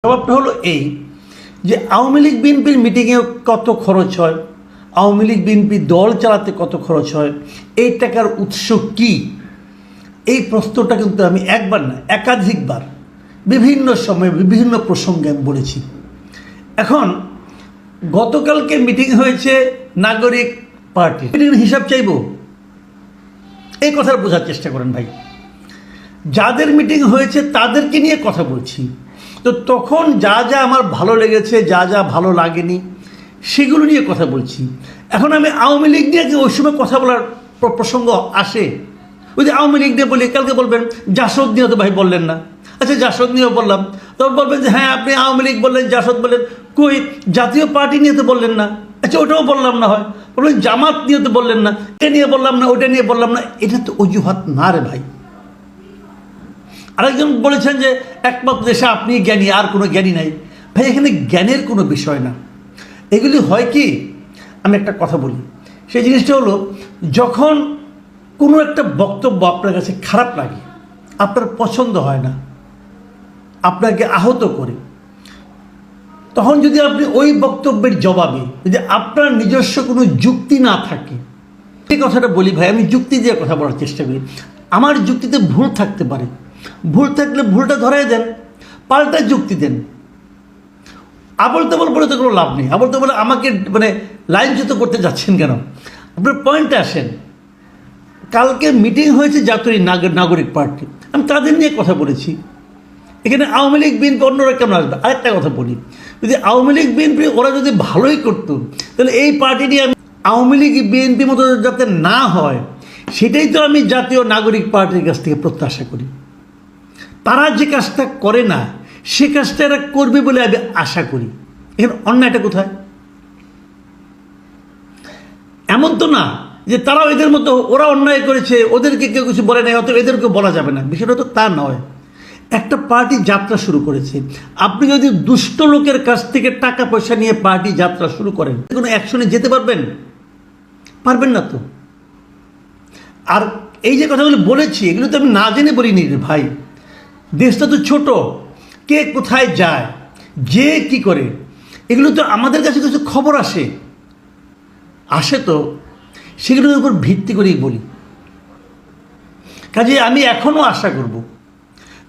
জবাবটা হলো এই যে আওয়ামী লীগ বিএনপির মিটিংয়ে কত খরচ হয়, আওয়ামী লীগ বিএনপি দল চালাতে কত খরচ হয়, এই টাকার উৎস কি, এই প্রশ্নটা কিন্তু আমি একবার না একাধিকবার বিভিন্ন সময়ে বিভিন্ন প্রসঙ্গে আমি বলেছি। এখন গতকালকে মিটিং হয়েছে নাগরিক পার্টি, মিটিংয়ের হিসাব চাইব, এই কথাটা বোঝার চেষ্টা করেন ভাই। যাদের মিটিং হয়েছে তাদেরকে নিয়ে কথা বলছি, তো তখন যা যা আমার ভালো লেগেছে, যা যা ভালো লাগেনি সেগুলো নিয়ে কথা বলছি। এখন আমি আওয়ামী লীগ নিয়ে ওই সময় কথা বলার প্রসঙ্গ আসে, ওই যে আওয়ামী লীগ নিয়ে বলি, কালকে বলবেন জাসদ নিয়ে তো ভাই বললেন না, আচ্ছা জাসদ নিয়েও বললাম, তখন বলবেন যে হ্যাঁ আপনি আওয়ামী লীগ বললেন, জাসদ বললেন, কই জাতীয় পার্টি নিয়ে তো বললেন না, আচ্ছা ওটাও বললাম না, হয় বলবেন জামাত নিয়ে তো বললেন না, এটা নিয়ে বললাম না, ওটা নিয়ে বললাম না। এটা তো অজুহাত না রে ভাই। আরেকজন বলেছেন যে একমাত্র দেশে আপনি জ্ঞানী, আর কোনো জ্ঞানী নাই। ভাই এখানে জ্ঞানের কোনো বিষয় না, এগুলি হয় কি, আমি একটা কথা বলি, সেই জিনিসটা হলো যখন কোনো একটা বক্তব্য আপনার কাছে খারাপ লাগে, আপনার পছন্দ হয় না, আপনাকে আহত করে, তখন যদি আপনি ওই বক্তব্যের জবাবে যদি আপনার নিজস্ব কোনো যুক্তি না থাকে, এই কথাটা বলি ভাই, আমি যুক্তি দিয়ে কথা বলার চেষ্টা করি। আমার যুক্তিতে ভুল থাকতে পারে, ভুল থাকলে ভুলটা ধরাই দেন, পাল্টা যুক্তি দেন। আবল তাবল বলে তো কোনো লাভ নেই, আবল তাবল আমাকে মানে লাইনচ্যুত করতে যাচ্ছেন কেন? আপনার পয়েন্টে আসেন। কালকে মিটিং হয়েছে জাতীয় নাগরিক পার্টি, আমি তাদের নিয়ে কথা বলেছি। এখানে আওয়ামী লীগ বিএনপি অন্যরা কেমন আসবে? আরেকটা কথা বলি, যদি আওয়ামী লীগ বিএনপি ওরা যদি ভালোই করতো, তাহলে এই পার্টি নিয়ে আমি আওয়ামী লীগ বিএনপির মতো যাতে না হয়, সেটাই তো আমি জাতীয় নাগরিক পার্টির কাছ থেকে প্রত্যাশা করি। তারা যে কাজটা করে না, সে কাজটা এরা করবে বলে আমি আশা করি। এখানে অন্যায়টা কোথায়? এমন তো না যে তারাও এদের মতো, ওরা অন্যায় করেছে, ওদেরকে কেউ কিছু বলে নাই, অত এদেরকে বলা যাবে না, বিষয়টা তো তা নয়। একটা পার্টি যাত্রা শুরু করেছে, আপনি যদি দুষ্ট লোকের কাছ থেকে টাকা পয়সা নিয়ে পার্টি যাত্রা শুরু করেন, কোনো অ্যাকশনে যেতে পারবেন? পারবেন না তো। আর এই যে কথাগুলো বলেছি, এগুলো তো আমি না জেনে বলিনি রে ভাই। দেশটা তো ছোট, কে কোথায় যায়, যে কি করে, এগুলো তো আমাদের কাছে কিছু খবর আসে তো সেগুলোর উপর ভিত্তি করেই বলি। কাজে আমি এখনও আশা করব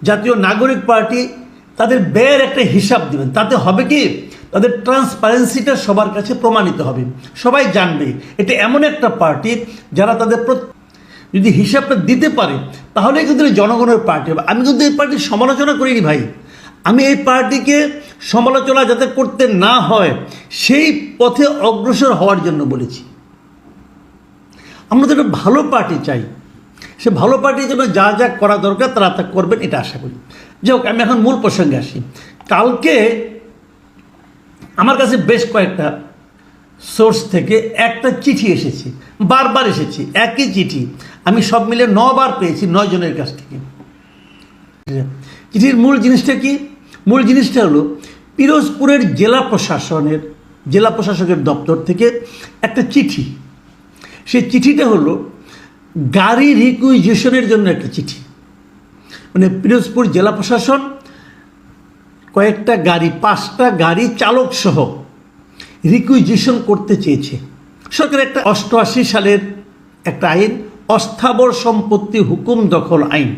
জাতীয় নাগরিক পার্টি তাদের ব্যয়ের একটা হিসাব দেবেন। তাতে হবে কি, তাদের ট্রান্সপারেন্সিটা সবার কাছে প্রমাণিত হবে, সবাই জানবে এটা এমন একটা পার্টি যারা তাদের যদি হিসাবটা দিতে পারে, তাহলে কিন্তু জনগণের পার্টি হবে। আমি কিন্তু এই পার্টির সমালোচনা করিনি ভাই, আমি এই পার্টিকে সমালোচনা যাতে করতে না হয় সেই পথে অগ্রসর হওয়ার জন্য বলেছি। আমরা তো একটা ভালো পার্টি চাই, সে ভালো পার্টির জন্য যা যা করা দরকার তারা তা করবেন, এটা আশা করি। যাই হোক, আমি এখন মূল প্রসঙ্গে আসি। কালকে আমার কাছে বেশ কয়েকটা সোর্স থেকে একটা চিঠি এসেছে, বারবার এসেছে একই চিঠি, আমি সব মিলে 9 বার পেয়েছি 9 জনের কাছ থেকে। চিঠির মূল জিনিসটা কি? মূল জিনিসটা হলো পিরোজপুরের জেলা প্রশাসকের দপ্তর থেকে একটা চিঠি। সেই চিঠিটা হলো গাড়ি রিকুইজিশনের জন্য একটা চিঠি। মানে পিরোজপুর জেলা প্রশাসন কয়েকটা গাড়ি, 5টা গাড়ি চালক সহ রিকুইজিশন করতে চেয়েছে। সরকার একটা 88 সালের একটা আইন, অস্থাবর সম্পত্তি হুকুম দখল আইন।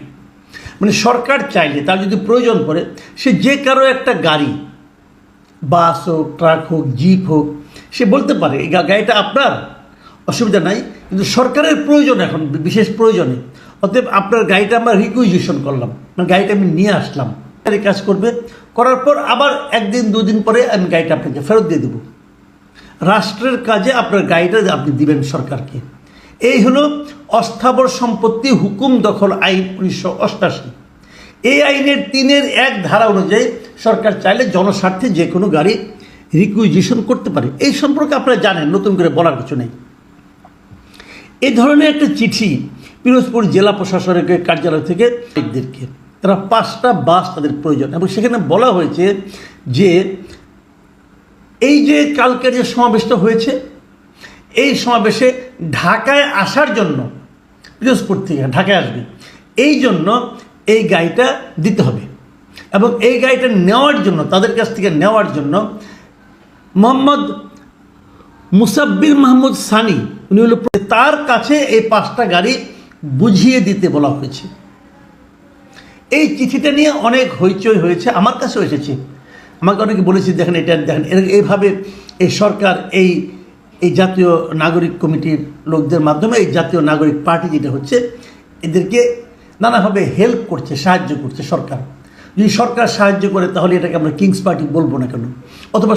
মানে সরকার চাইলে, তার যদি প্রয়োজন পড়ে, সে যে কারো একটা গাড়ি, বাস হোক, ট্রাক হোক, জিপ হোক, সে বলতে পারে এই গাড়িটা আপনার, অসুবিধা নাই, কিন্তু সরকারের প্রয়োজন, এখন বিশেষ প্রয়োজনে, অতএব আপনার গাড়িটা আমরা রিকুইজিশন করলাম, মানে গাড়িটা আমি নিয়ে আসলাম। কাজ করবে, করার পর আবার 1 দিন 2 দিন পরে আমি গাড়িটা আপনাকে ফেরত দিয়ে দেবো। রাষ্ট্রের কাজে আপনার গাড়িটা আপনি দিবেন সরকারকে। এই হলো অস্থাবর সম্পত্তি হুকুম দখল আইন 1988। এই আইনের 3-1 ধারা অনুযায়ী সরকার চাইলে জনস্বার্থে যে কোনো গাড়ি রিকুইজিশন করতে পারে। এই সম্পর্কে আপনারা জানেন, নতুন করে বলার কিছু নেই। এই ধরনের একটা চিঠি পিরোজপুর জেলা প্রশাসনের কার্যালয় থেকে এদেরকে, তারা 5টা বাস তাদের প্রয়োজন, এবং সেখানে বলা হয়েছে যে এই যে কালকের যে সমাবেশটা হয়েছে, এই সমাবেশে ঢাকায় আসার জন্য, পিরোজপুর থেকে ঢাকায় আসবে, এই জন্য এই গাড়িটা দিতে হবে। এবং এই গাড়িটা নেওয়ার জন্য, তাদের কাছ থেকে নেওয়ার জন্য মোহাম্মদ মুসাব্বির মাহমুদ সানি, উনি হলো তার কাছে এই 5টা গাড়ি বুঝিয়ে দিতে বলা হয়েছে। এই চিঠিটা নিয়ে অনেক হইচই হয়েছে, আমার কাছেও এসেছে। আমাকে অনেকে বলেছে দেখেন এটা দেখেন, এইভাবে এই সরকার এই জাতীয় নাগরিক কমিটির লোকদের মাধ্যমে এই জাতীয় নাগরিক পার্টি যেটা হচ্ছে, এদেরকে নানাভাবে হেল্প করছে, সাহায্য করছে সরকার। যদি সরকার সাহায্য করে তাহলে এটাকে আমরা কিংস পার্টি বলবো না কেন, অথবা